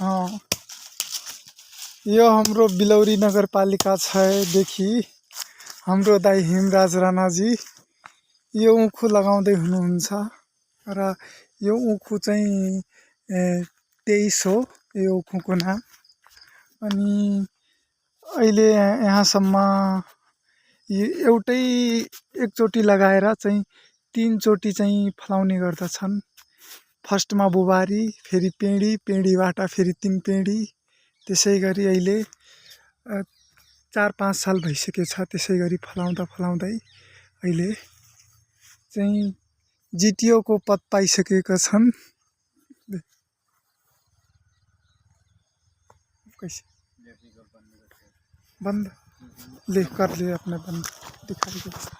हाँ, यो हाम्रो बिलौरी नगरपालिका 6 देखि हाम्रो दाइ हेमराज राणाजी यो उखु लगाउँदै हुनुहुन्छ र यो उखु चाहिँ 23 हो यो उखुको नाम। अनि अहिले यहाँसम्म एउटै एकचोटि लगाएर चाहिँ 3 चोटि चाहिँ फलाउने गर्दछन्। फर्स्टमा बुबारी, फेरि पेडी, पेडीबाट फेरि 3 पेडी, त्यसै गरी अहिले 4-5 साल भइसकेको छ। त्यसै गरी फलाउँदा फलाउँदै अहिले चाहिँ जिटिओ को पद पाइसकेका छन्। कैसे बंद ले कर लिए अपने बंद दिखाई दे।